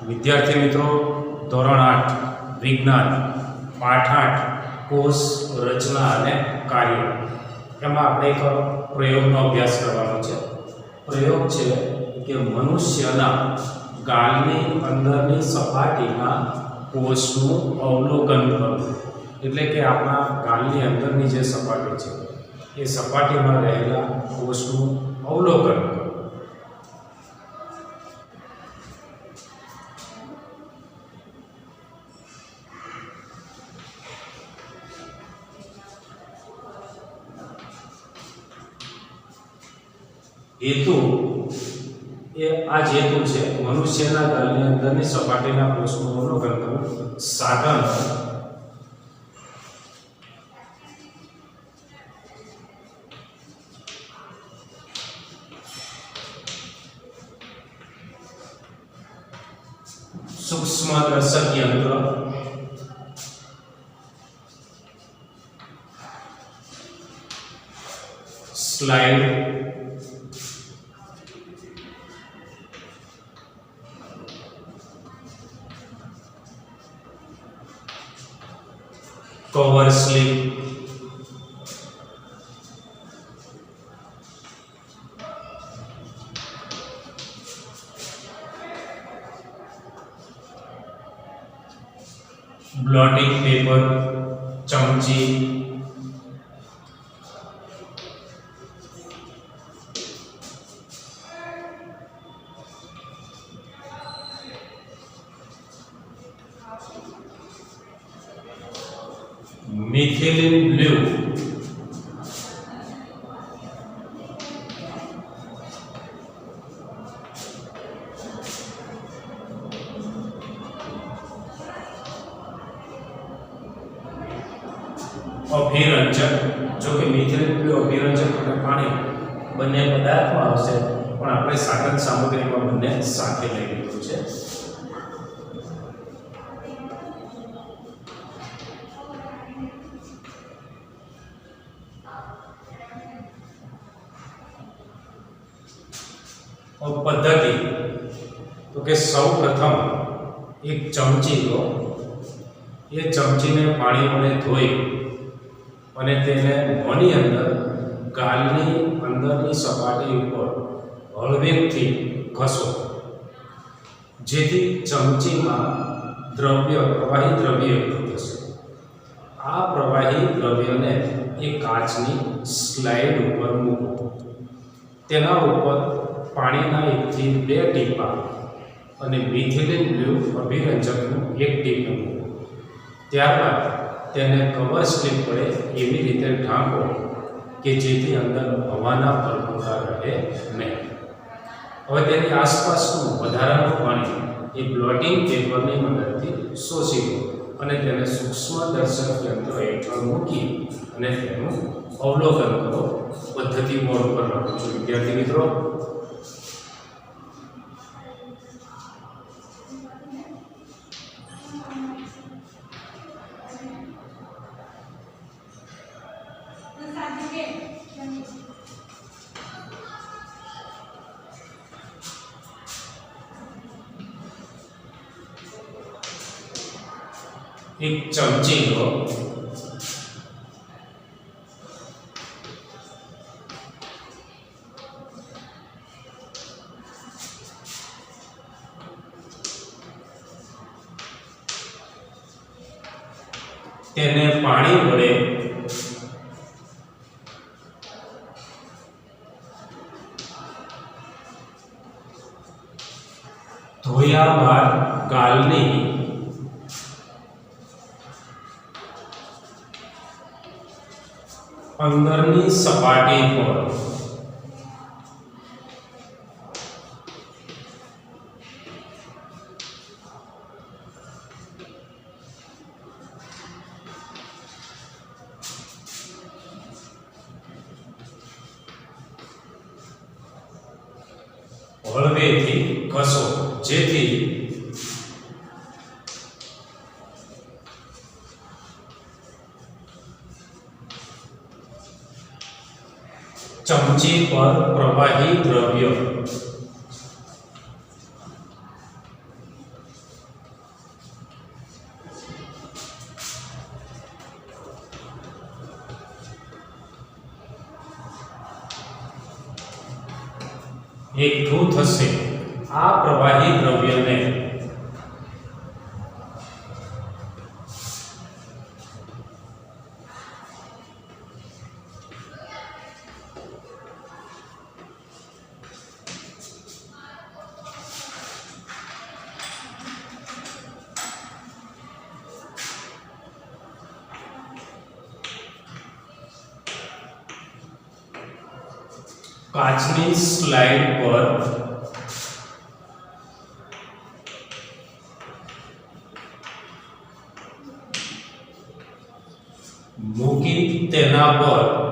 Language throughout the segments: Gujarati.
વિદ્યાર્થી મિત્રો, ધોરણ 8 વિજ્ઞાન પાઠ 8 કોષ રચના અને કાર્ય એમાં આપણે એક પ્રયોગનો અભ્યાસ કરવાનો છે. પ્રયોગ છે કે મનુષ્યના ગાલની અંદરની સપાટીના કોષનું અવલોકન કરવું. એટલે કે આપણા ગાલની અંદરની જે સપાટી છે એ સપાટીમાં રહેલા કોષનું અવલોકન કરવું. હેતુ એ આ જ હેતુ છે. મનુષ્યના ગાલની અંદરની સપાટીના કોષનું અવલોકન કરવું. સાધન સૂક્ષ્મદર્શક યંત્ર, slide, cover slip, bloating paper, ચમચી, મિથિલિન બ્લુ, અભિરંજક. જો કે મિથિલિન બ્લુ અભિરંજક અને પાણી બંને પદાર્થમાં આવશે, પણ આપણે સાધન સામગ્રીમાં બંને સાથે લઈ લીધું છે. પદ્ધતિ તો કે સૌ પ્રથમ એક ચમચી લો. એ ચમચીને પાણી વડે ધોઈ અને તેને મોંની અંદર ગાલની અંદરની સપાટી ઉપર હળવેકથી ઘસો, જેથી ચમચીમાં પ્રવાહી દ્રવ્ય એકઠું થશે. આ પ્રવાહી દ્રવ્યને એ કાચની સ્લાઇડ ઉપર મૂકો. તેના ઉપર પાણીના 1 થી 2 ટીપા અને મિથિલિન બ્લુ અભિરંજકનું 1 ટીપું મૂકો. ત્યારબાદ તેને કવર સ્લિપ વડે એવી રીતે ઢાંકો કે જેથી અંદર હવાના પરપોટા રહે નહીં. હવે તેની આસપાસનું વધારાનું પાણી એ બ્લોટિંગ પેપરની મદદથી શોષી લો અને તેને સૂક્ષ્મદર્શક યંત્ર હેઠળ મૂકી અને તેનું અવલોકન કરો. પદ્ધતિ બોર્ડ પર લખું છું વિદ્યાર્થી મિત્રો. એક ચમચી લો. તેને પાણી વડે ધોયા બાદ ગાલની અંદરની સપાટી પર હળવેથી ઘસો, જેથી चमची पर प्रवाही द्रव्य એકઠું થશે આ પ્રવાહી દ્રવ્યને કાચની સ્લાઇડ પર મૂકી તેના પર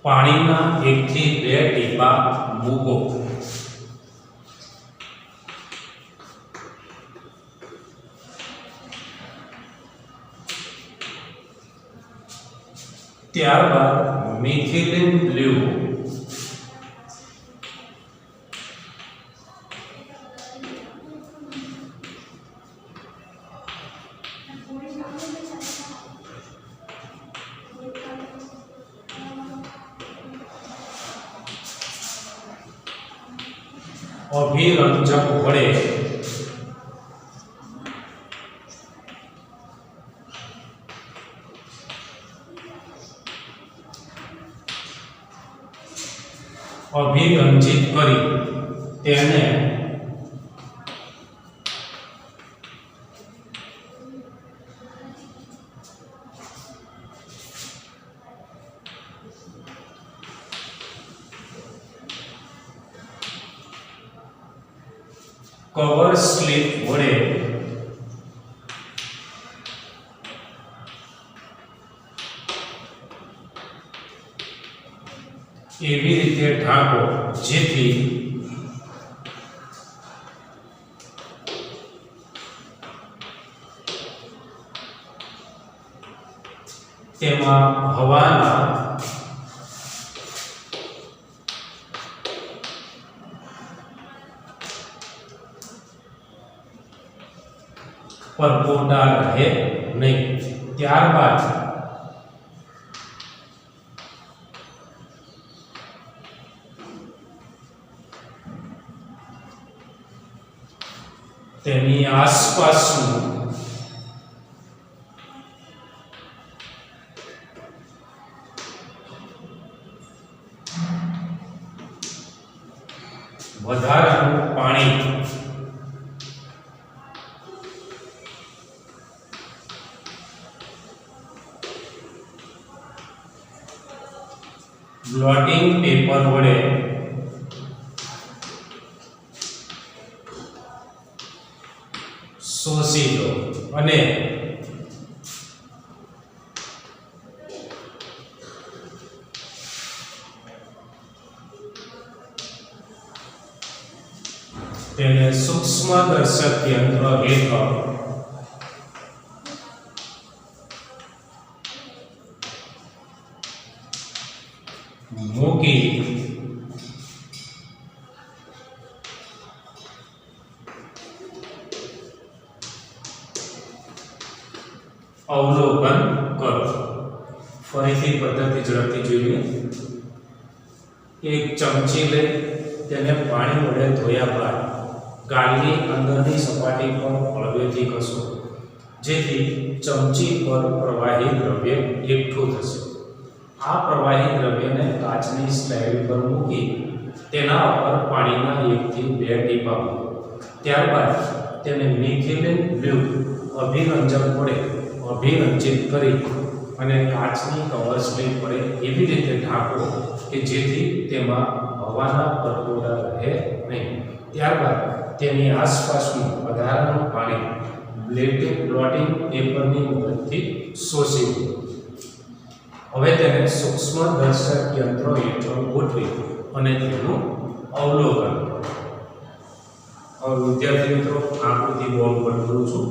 પાણીના 1 થી 2 ટીપા મૂકો ત્યારબાદ મિથિલિન બ્લુ અભિરંજક વડે અભિરંજિત કરી તેને કવર સ્લિપ વડે એવી રીતે ઢાંકો જેથી તેમાં હવાના પરપોટા રહે નહીં ત્યારબાદ તેની આસપાસનું વધારાનું પાણી બ્લોટિંગ પેપર વડે શોષી લો અને તેને સૂક્ષ્મદર્શક યંત્ર હેઠળ મૂકી અવલોકન કરો ફરીથી પદ્ધતિ ઝડપથી જોઈએ એક ચમચી લઈ તેને પાણી વડે ધોયા બાદ ગાળની અંદરની સપાટી પર હળવેથી ઘસો જેથી ચમચી પર પ્રવાહી દ્રવ્ય એકઠું થશે આ પ્રવાહી દ્રવ્યને કાચની સ્લાઇડ પર મૂકી તેના ઉપર પાણીના 1 થી 2 ટીપા મૂકો ત્યારબાદ તેને મિથિલિન બ્લુ અભિરંજક વડે અભિરંજિત કરી અને કાચની કવર સ્લિપ વડે એવી રીતે ઢાંકો કે જેથી તેમાં હવાના પરપોટા રહે નહીં ત્યારબાદ તેની આસપાસનું વધારાનું પાણી બ્લોટિંગ પેપરની મદદથી શોષી લો હવે તેને સૂક્ષ્મદર્શક યંત્રો હેઠળ ગોઠવી અને તેનું અવલોકન કરો હવે વિદ્યાર્થી મિત્રો આકૃતિ બોર્ડ પર કરું છું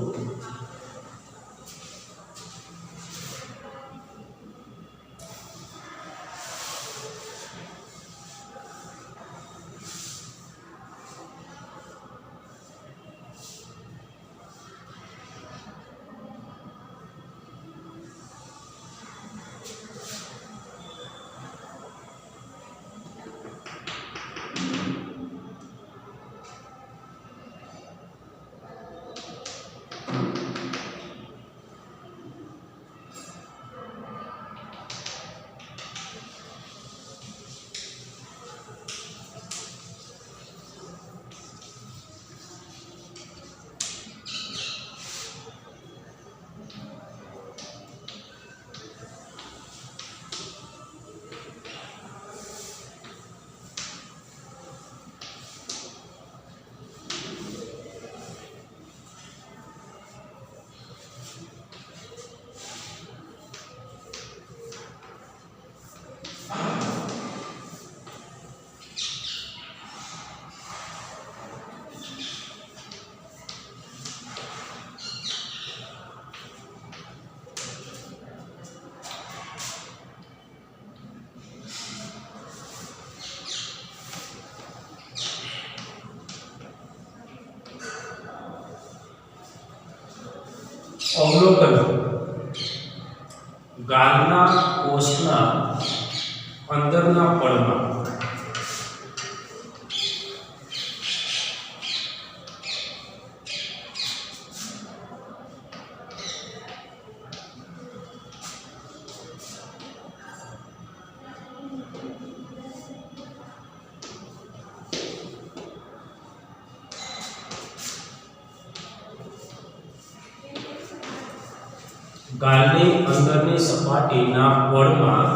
અવલોકન ગાલના કોષના અંદરના પડમાં ગાલની અંદરની સપાટીના પડમાં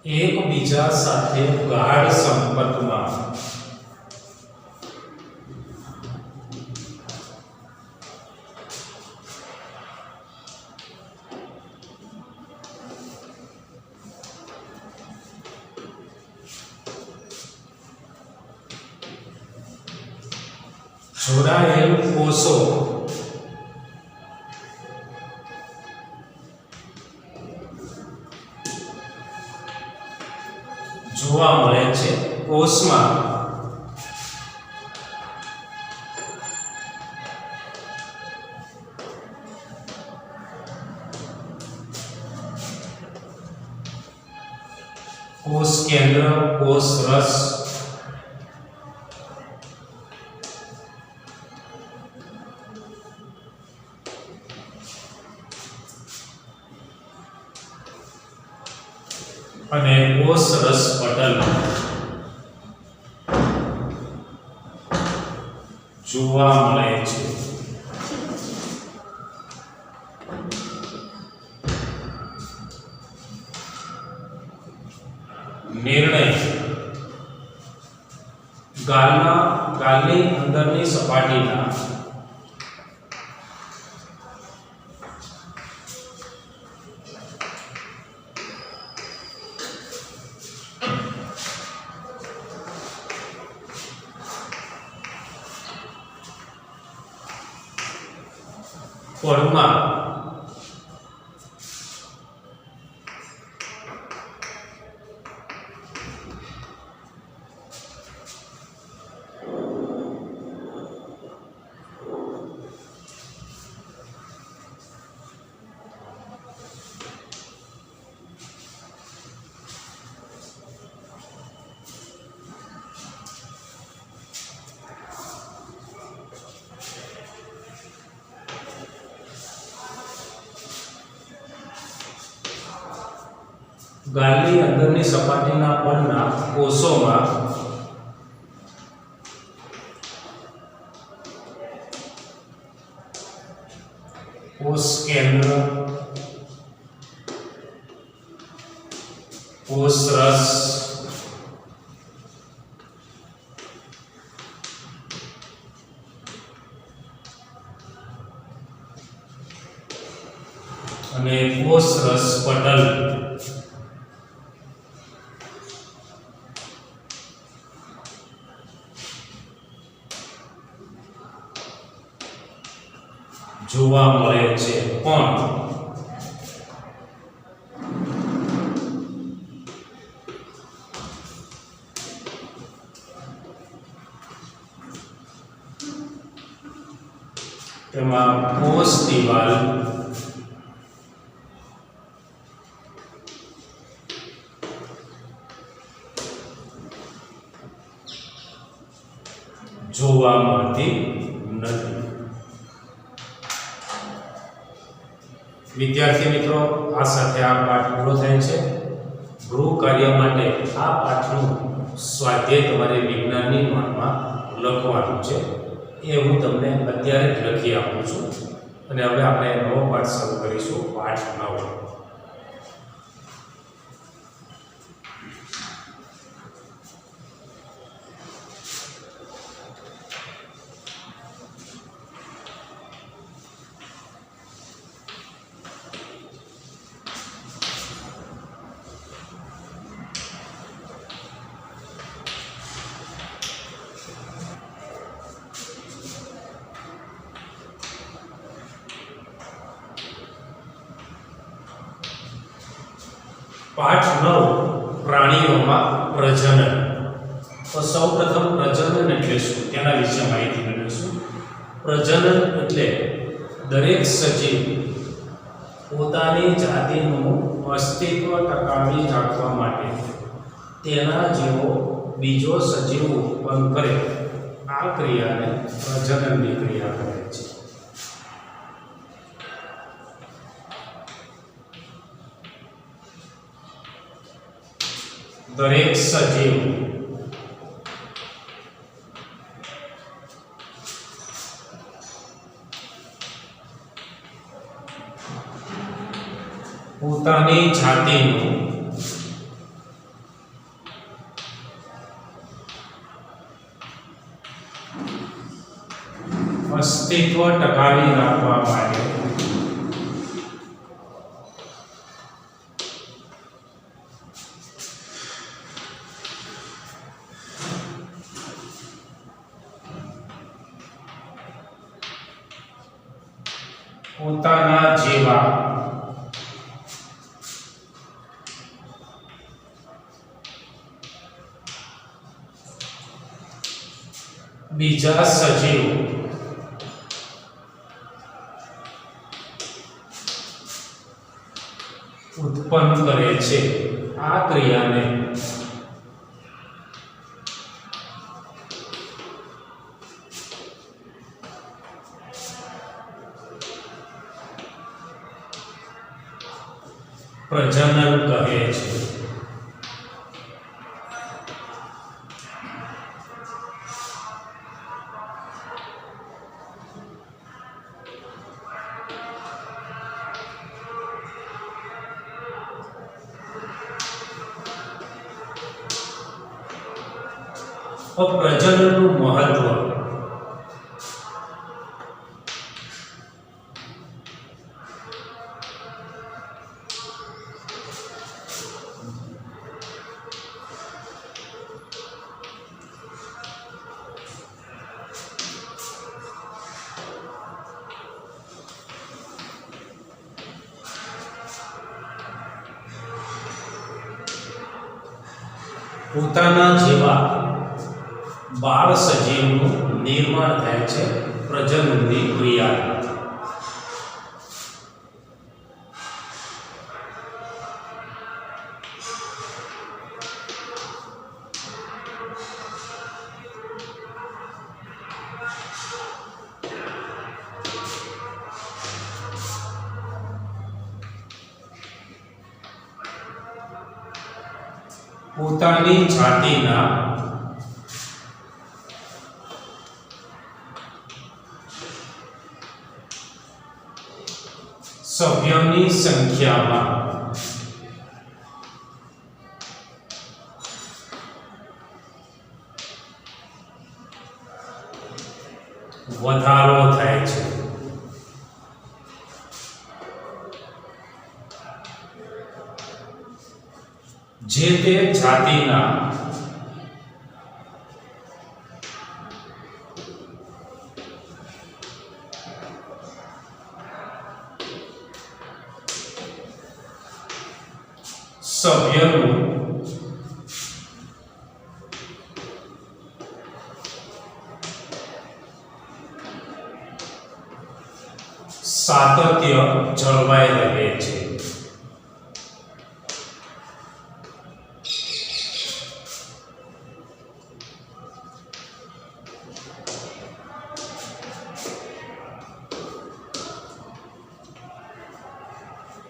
એકબીજા સાથે ગાઢ સંપર્કમાં જોડાયેલ કોષો જોવા મળે છે. કોષમાં કોષ કેન્દ્ર, કોષ રસ, અને કોષ રસ પટલ જોવા મળે છે. નિર્ણય ગાલની અંદરની સપાટીના પડમાં ગાલની અંદરની સપાટીના પડના કોષોમાં કોષ કેન્દ્ર, કોષ રસ, અને કોષ રસ પટલ જોવા મળે છે. પણ તેમાં કોષ દિવાલ જોવા મળતી નથી. વિદ્યાર્થી મિત્રો, આ સાથે આ પાઠ પૂરો થાય છે. ગૃહ કાર્ય માટે આ પાઠનું સ્વાધ્યાય તમારે વિજ્ઞાનની નોંધમાં લખવાનું છે. એ હું તમને અત્યારે જ લખી આપું છું. અને હવે આપણે નવો પાઠ શરૂ કરીશું, પાઠ 9. પાઠ 9 પ્રાણીઓમાં પ્રજનન. તો સૌપ્રથમ પ્રજનન એટલે શું તેના વિશે માહિતી મેળવીશું. પ્રજનન એટલે દરેક સજીવ પોતાની જાતિનું અસ્તિત્વ ટકાવી રાખવા માટે તેના જેવો બીજો સજીવ ઉત્પન્ન કરે આ ક્રિયાને પ્રજનનની ક્રિયા કહે છે. દરેક સજીવ પોતાની જાતિનું અસ્તિત્વ ટકાવી રાખવા માટે પોતાના જેવા બીજા સજીવ ઉત્પન્ન કરે છે આ ક્રિયાને પ્રજનન કહે છે. પ્રજનનનું મહત્વ. પોતાના જેવા બાળ સજીવનું નિર્માણ થાય છે પ્રજનનની ક્રિયા. પોતાની જાતિના સભ્યોની સંખ્યામાં વધારો થાય છે. જે તે જાતિના સભ્યનું સાતત્ય જળવાઈ રહે છે.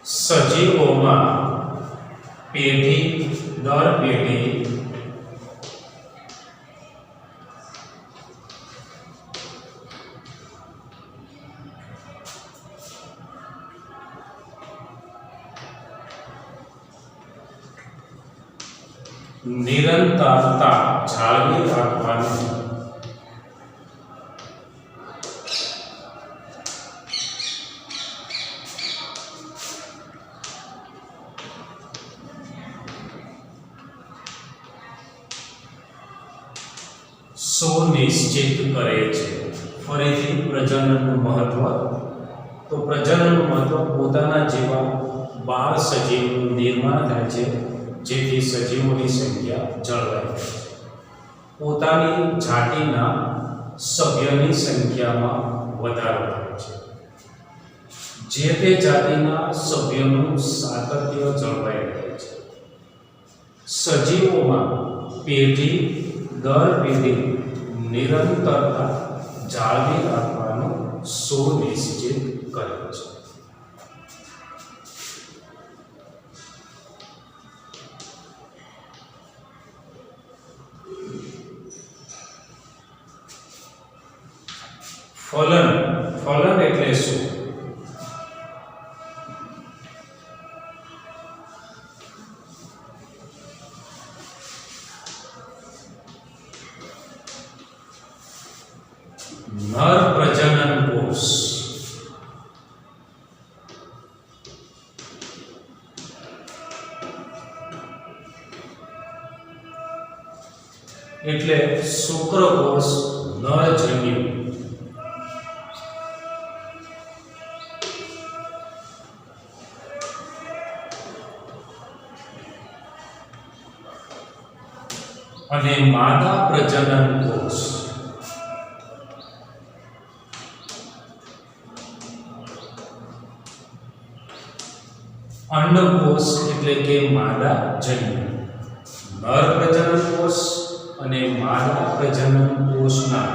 સજીવોમાં પેઢી દર પેઢી નિરંતરતા જાળવી રાખવાનું સુનિશ્ચિત કરે છે. ફરીથી પ્રજનનનું મહત્વ. તો પ્રજનનનું મહત્વ પોતાના જેવા બાળ સજીવનું નિર્માણ થાય છે, જેથી સજીવોની સંખ્યા જળવાઈ રહે છે. પોતાની જાતિના સભ્યની સંખ્યામાં વધારો થાય છે. જે તે જાતિના સભ્યોનું સાતત્ય જળવાઈ રહે છે. સજીવોમાં પેઢી દર પેઢી નિરંતરતા જાળવી રાખવાનું સુનિશ્ચિત કરે છે. ફલન એટલે શું? નર પ્રજનન કોષ. એટલે શુક્રકોષ નરજન્યુ. અને માદા પ્રજનન કોષ. અંડકોષ એટલે કે માદા જન્યુ. નર પ્રજનન કોષ અને માદા પ્રજનન કોષના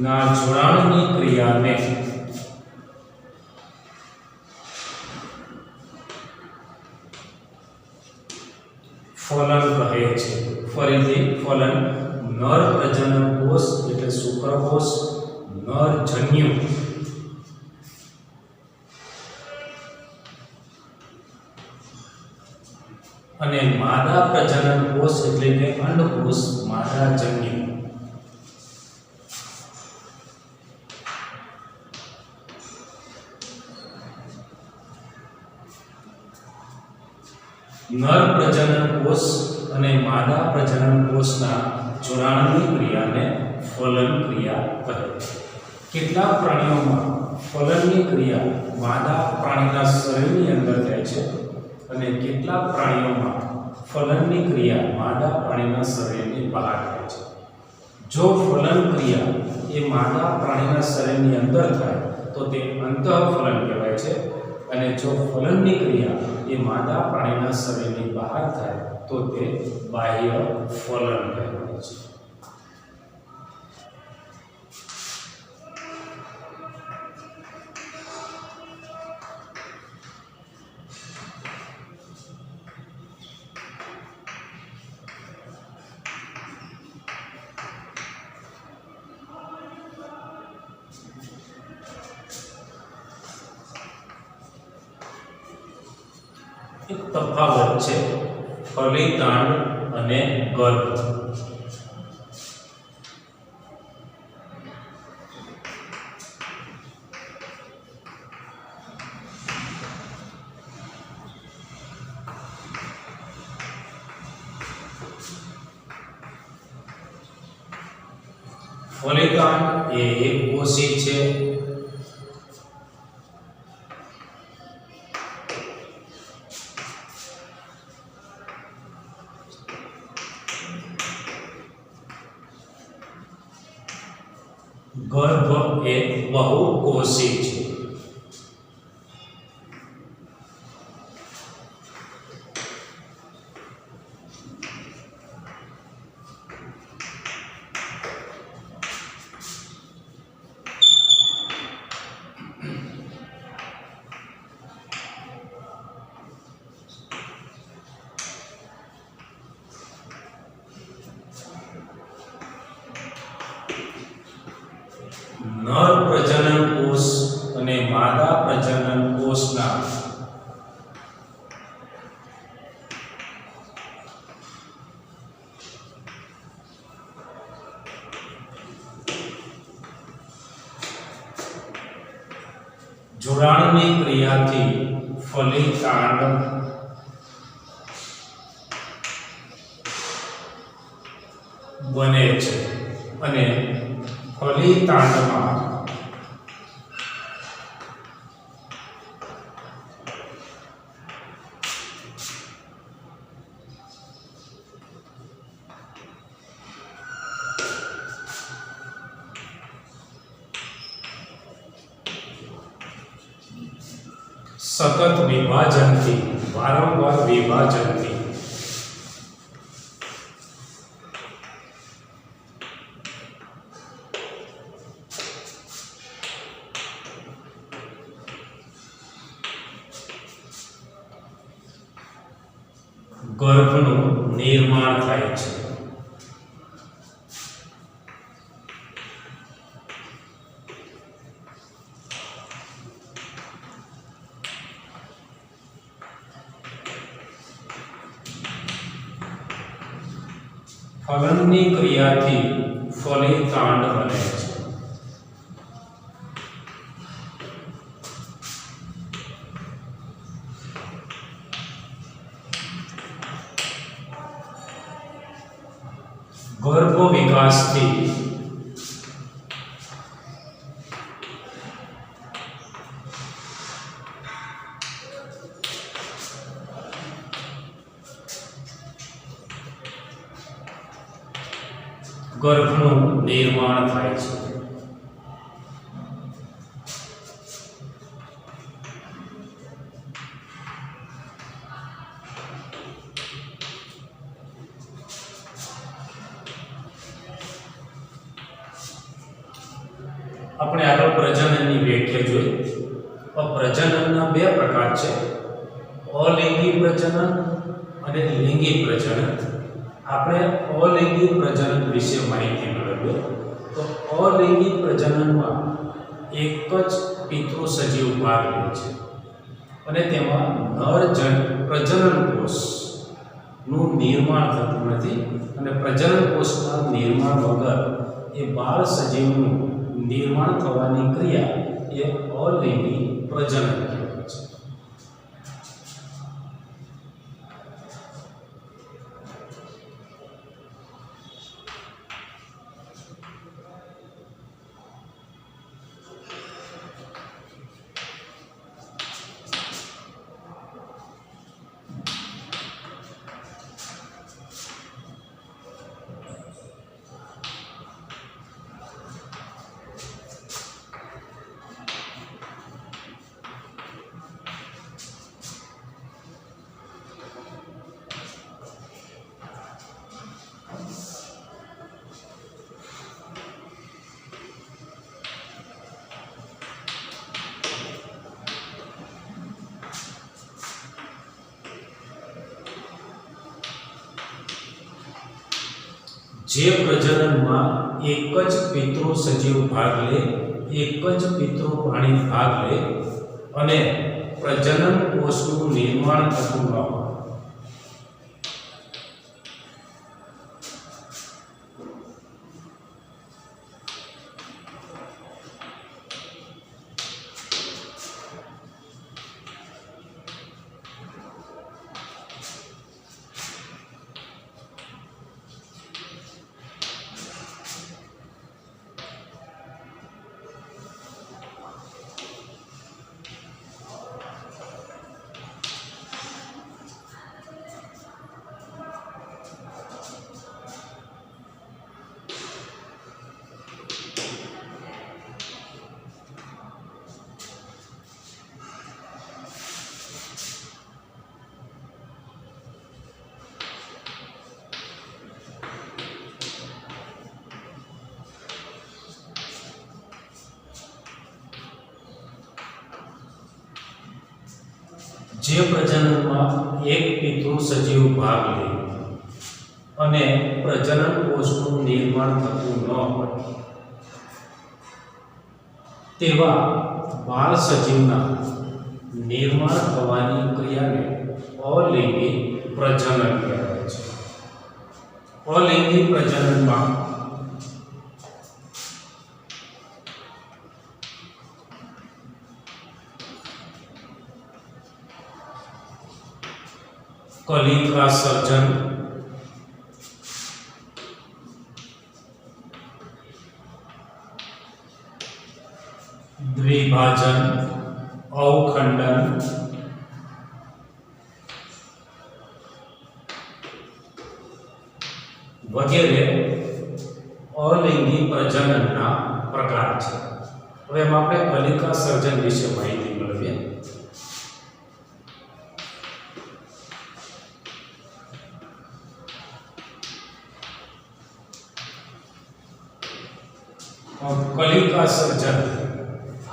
જોડાણની ક્રિયાને ફલન કહે છે. ફરીથી ફલન. નર પ્રજનન કોષ એટલે શુક્રકોષ નરજન્યુ અને માદા પ્રજનન કોષ એટલે કે અંડકોષ માદાજન્યુ. નર પ્રજનન કોષ અને માદા પ્રજનન કોષના જોડાણની ક્રિયાને ફલન ક્રિયા કહે છે. કેટલાક પ્રાણીઓમાં ફલનની ક્રિયા માદા પ્રાણીના શરીરની અંદર થાય છે અને કેટલાક પ્રાણીઓમાં ફલનની ક્રિયા માદા પ્રાણીના શરીરની બહાર થાય છે. જો ફલન ક્રિયા એ માદા પ્રાણીના શરીરની અંદર થાય તો તે અંતઃફલન કહેવાય છે, અને જો ફલનની ક્રિયા એ માદા પ્રાણીના શરીરની બહાર થાય તો તે બાહ્ય ફલન કહેવાય છે. એક તફાવત છે ફલિતાંડ અને ગર્ભ. ફલિતાંડ એ એકકોષી છે. ગર્ભ એ બહુકોષી છે. નર પ્રજનન કોષ અને માદા પ્રજનન કોષના જોડાણની ક્રિયાથી ફલિતાંડ બને છે અને ફલિતાંડમાં સતત વિભાજનથી વારંવાર વિભાજનથી ગર્ભનું નિર્માણ થાય છે. ફલનની ક્રિયાથી ફલિતાંડ બને છે. ગર્ભ વિકાસથી ગર્ભનું નિર્માણ થાય છે. આપણે આગળ પ્રજનનની વ્યાખ્યા જોઈ. પ્રજનનના બે પ્રકાર છે, અલિંગી પ્રજનન અને લિંગી પ્રજનન. આપણે અલિંગી પ્રજનન વિશે માહિતી મેળવીએ. તો અલિંગી પ્રજનનમાં એક જ પિતૃ સજીવ ભાગ લે છે અને તેમાં નર પ્રજનન કોષનું નિર્માણ થતું નથી અને પ્રજનન કોષના નિર્માણ વગર એ બાળ સજીવનું નિર્માણ થવાની ક્રિયા એ અલિંગી પ્રજનન કહેવાય છે. જે પ્રજનનમાં એક જ પિતૃ સજીવ ભાગ લે, એક જ પિતૃ પ્રાણી ભાગ લે અને પ્રજનન કોષનું નિર્માણ થતું ન હોય, જે પ્રજનનમાં એક પિતૃ સજીવ ભાગ લે અને પ્રજનન કોષનું નિર્માણ થતું ન હોય તેવા બાળ સજીવના નિર્માણ થવાની ક્રિયાને અલિંગી પ્રજનન કહેવાય છે. અલિંગી પ્રજનનમાં કલિકા સર્જન, દ્વિભાજન, અવખંડન, વગેરે અલિંગી પ્રજનનના પ્રકાર છે. હવે એમાં આપણે કલિકા સર્જન વિશે માહિતી મેળવીએ. કલિકા સર્જન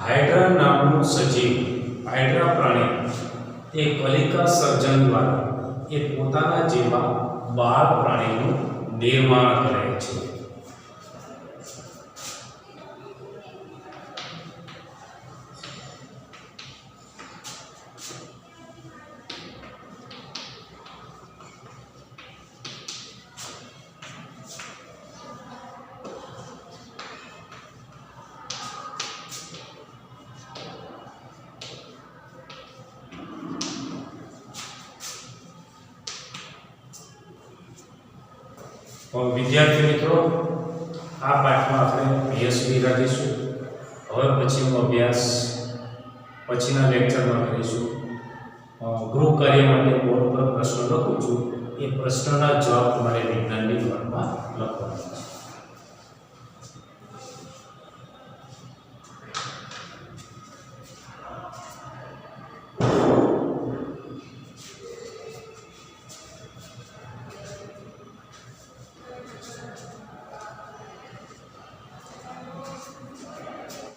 હાઇડ્રા નામનું સજીવ, હાઇડ્રા પ્રાણી એ કલિકા સર્જન દ્વારા એ પોતાના જેવા બાળ પ્રાણીનું નિર્માણ કરે છે. વિદ્યાર્થી મિત્રો, આ પાઠમાં આપણે પીએસવી રાખીશું. હવે પછીનો અભ્યાસ પછીના લેક્ચરમાં કરીશું. ગૃહ કાર્ય માટે બોર્ડ પર પ્રશ્ન લખું છું, એ પ્રશ્નના જવાબ તમારે વિજ્ઞાનની નોટમાં લખવાના છે.